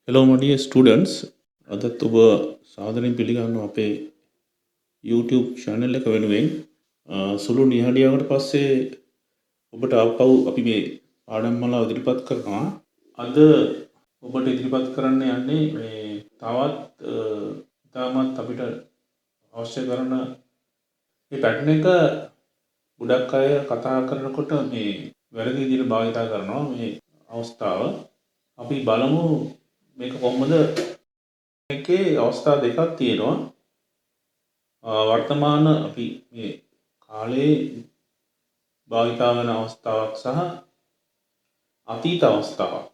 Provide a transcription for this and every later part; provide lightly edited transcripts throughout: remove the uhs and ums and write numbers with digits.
Hello, my dear students. අදත් ඔබ සාදරයෙන් පිළිගන්නවා අපේ YouTube channel එක වෙනුවෙන්. සුළු නිහඬියකට පස්සේ ඔබට ආපහු අපි මේ පාඩම් මාලාව ඉදිරිපත් කරනවා. අද ඔබට ඉදිරිපත් කරන්න යන්නේ මේ තවත් ඉතාමත් අපිට අවශ්‍ය කරන මේ පැටර්න් එක ගොඩක් අය කතා කරනකොට මේ වැරදි විදිහට භාවිතා කරනවා මේ අවස්ථාව. අපි බලමු මේක කොහොමද එකේ අවස්ථා දෙකක් තියෙනවා. වර්තමාන අපි මේ කාලේ භාවිතා වන අවස්ථාවක් සහ අතීත අවස්ථාවක්.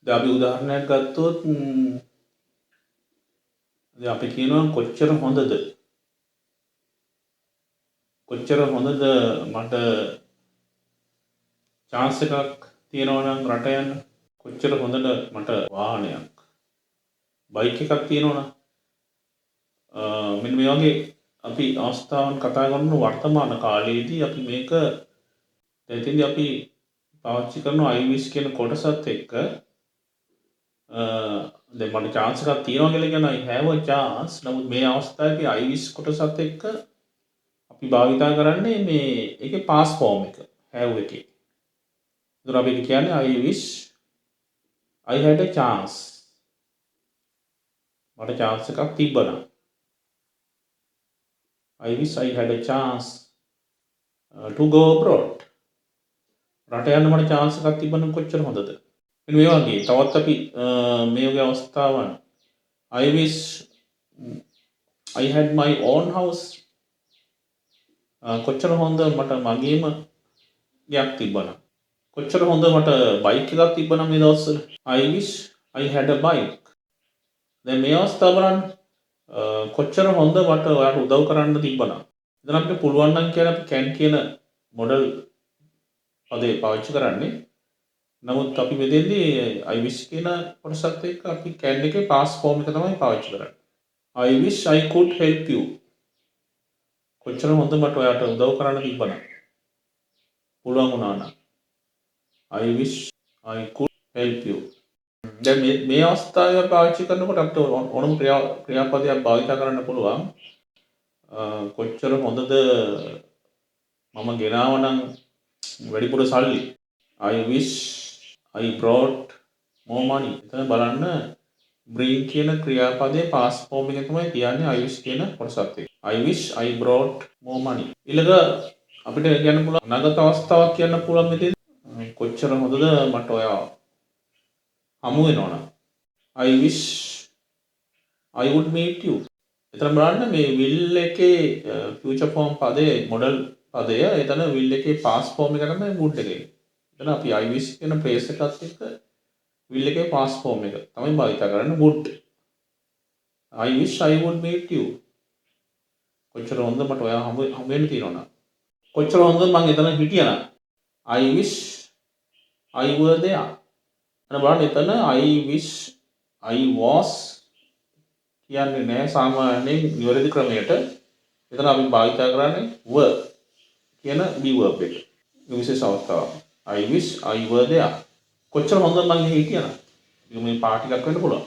දැන් අපි උදාහරණයක් ගත්තොත් දැන් අපි කියනවා කොච්චර හොඳද මට chance එකක් තියෙනවා නම් රට යන්න. කොච්චර හොඳද මට වාහනයක් බයික් එකක් තියෙනවා නම්. මෙන්න මේ වගේ අපි අවස්ථාවන් කතා කරන වර්තමාන කාලයේදී අපි මේක දැන් අපි පාවිච්චි කරන I wish කියන කොටසත් එක්ක දැන් මට chance එකක් තියෙනවා කියලා කියන I have a chance. නමුත් මේ අවස්ථාවේ I wish කොටසත් එක්ක අපි භාවිතා කරන්නේ මේ ඒකේ past form එක have එකේ. ඒතර අපි කියන්නේ I wish I had a chance. මට chance එකක් තිබ්බනම්. I wish I had a chance to go abroad. රට යන්න මට chance එකක් තිබ්බනම් කොච්චර හොඳද? මේ වගේ තවත් අපි මේ වගේ අවස්ථාවන් I wish I had my own house. කොච්චර හොඳ මට මගේම ගයක් තිබ්බනම්. කොච්චර හොඳ මට බයික් එකක් තිබ්බනම් මේ දවස්වල. I wish I had a bike. දැන් මේ අවස්ථාව බලන්න කොච්චර හොඳ මට ඔයාලට උදව් කරන්න තිබ්බනම්. එතන අපිට පුළුවන් නම් කියලා අපි can කියන මොඩල් පදේ පාවිච්චි කරන්නේ. නමුත් අපි මෙතෙන්දී I wish කියන කොටසත් එක්ක අපි can එකේ past form එක තමයි පාවිච්චි කරන්නේ. I wish I could help you. කොච්චර හොඳ මට ඔයාලට උදව් කරන්න තිබ්බනම්. පුළුවන් වුණා නම්. I wish I could help you. දැන් මේ අවස්ථාවේ පාවිච්චි කරනකොට අපිට ඕනම ක්‍රියාපදයක් භාවිත කරන්න පුළුවන්. කොච්චර හොඳද මම ගෙනාවනම් වැඩිපුර සල්ලි. I wish I brought more money. එතන බලන්න bring කියන ක්‍රියාපදයේ past form එක තමයි කියන්නේ I wish කියන කොටසත් එක්ක. I wish I brought more money. ඊළඟ අපිට කියන්න පුළුවන් අනාගත අවස්ථාවක් කියන්න පුළුවන් මෙතන. කොච්චර හොඳද මට ඔයා හමු වෙනවනම්. I wish I would meet you. එතන බලන්න මේ will එකේ future form පදේ model පදය එතන will එකේ past form එක තමයි would එකේ. එතන අපි I wish කියන phrase එකත් එක්ක will එකේ past form එක තමයි භාවිත කරන්නේ would. I wish I would meet you. කොච්චර හොඳ මට ඔයා හමු වෙන්න තියෙනවනම්. කොච්චර හොඳද මං එතන හිටියනම්. I wish I were there. අන්න බලන්න එතන I wish I was කියන්නේ නෑ සාමාන්‍යයෙන් නිවැරදි ක්‍රමයට. එතන අපි භාවිත කරන්නේ were කියන be verb එක. විශේෂ අවස්ථාවක්. I wish I were there. කොච්චර හොඳද මං හිටියනම්. මේ පාටි එකක් වෙන්න පුළුවන්.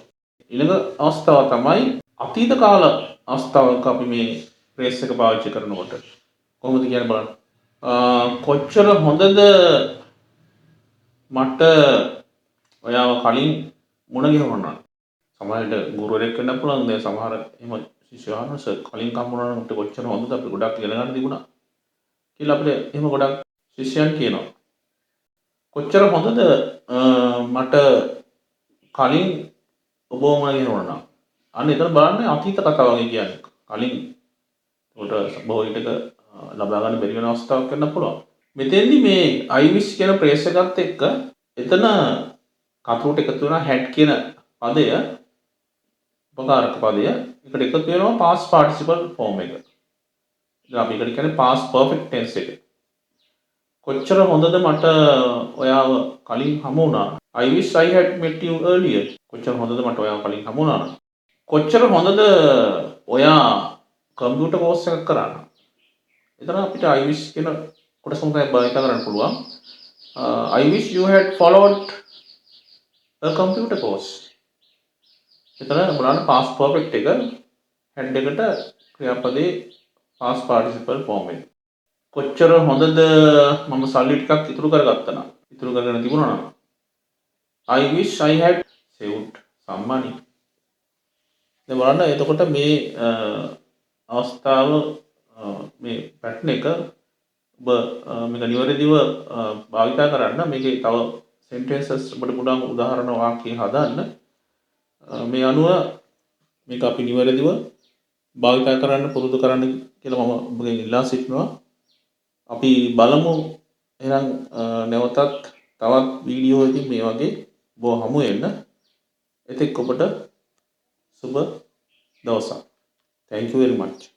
ඊළඟ අවස්ථාව තමයි අතීත කාල අවස්ථාවක අපි මේ phrase එක පාවිච්චි කරනකොට කොහොමද කියන්නේ බලන්න. කොච්චර හොඳද මට ඔයාව කලින් මුණ ගැහුණා. සමහරවිට ගුරුවරයෙක් වෙන්න පුළුවන්. දැන් සමහර එහෙම ශිෂ්‍යයන්ව කලින් කම්මුණා නම් කොච්චර හොඳද අපි ගොඩක් ඉගෙන ගන්න තිබුණා කියලා අපිට එහෙම ගොඩක් ශිෂ්‍යයන් කියනවා. කොච්චර හොඳද මට කලින් ඔබ මුණ ගැහුණා. අන්න එතන බලන්න අතීත කතාව වගේ කියන්නේ. කලින් උඩ බොහෝ විටක ලබා ගන්න බැරි වෙන අවස්ථාවක් වෙන්න පුළුවන්. මෙතෙන්දි මේ I wish කියන phrase එකත් එක්ක එතන කතුරට එකතු වෙන had කියන පදය උපකාරක පදය එකට එකතු වෙනවා past participle form එක. දැන් අපි එකට කියන්නේ past perfect tense එක. කොච්චර හොඳද මට ඔයාව කලින් හමු වුණා. I wish I had met you earlier. කොච්චර හොඳද මට ඔයාව කලින් හමු වුණා. කොච්චර හොඳද ඔයා කම්පියුටර් කෝස් එකක් කරා. එතන අපිට I wish කියන කොටසම තමයි භාවිත කරන්න පුළුවන්. I wish you had followed a computer course. එතන බලන්න past perfect එක head එකට ක්‍රියාපදේ past participle form එක. කොච්චර හොඳද මම සල්ලි ටිකක් ඉතුරු කරගත්තා නම් ඉතුරු කරගෙන තිබුණා නම් I wish I had saved some money. දැන් බලන්න එතකොට මේ අවස්ථාව මේ පැටර්න් එක ඔබ මේක නිවැරදිව භාවිතා කරන්න මේකේ තව sentences ඔබට පුළුවන් උදාහරණ වාක්‍ය හදන්න මේ අනුව මේක අපි නිවැරදිව භාවිතා කරන්න පුරුදු කරන්න කියලා මම ඔබගෙන් ඉල්ලා සිටිනවා. අපි බලමු එහෙනම් නැවතත් තවත් වීඩියෝ එකකින් මේ වගේ ඔබ හමු වෙන්න. එතෙක් ඔබට සුබ දවසක්. Thank you very much.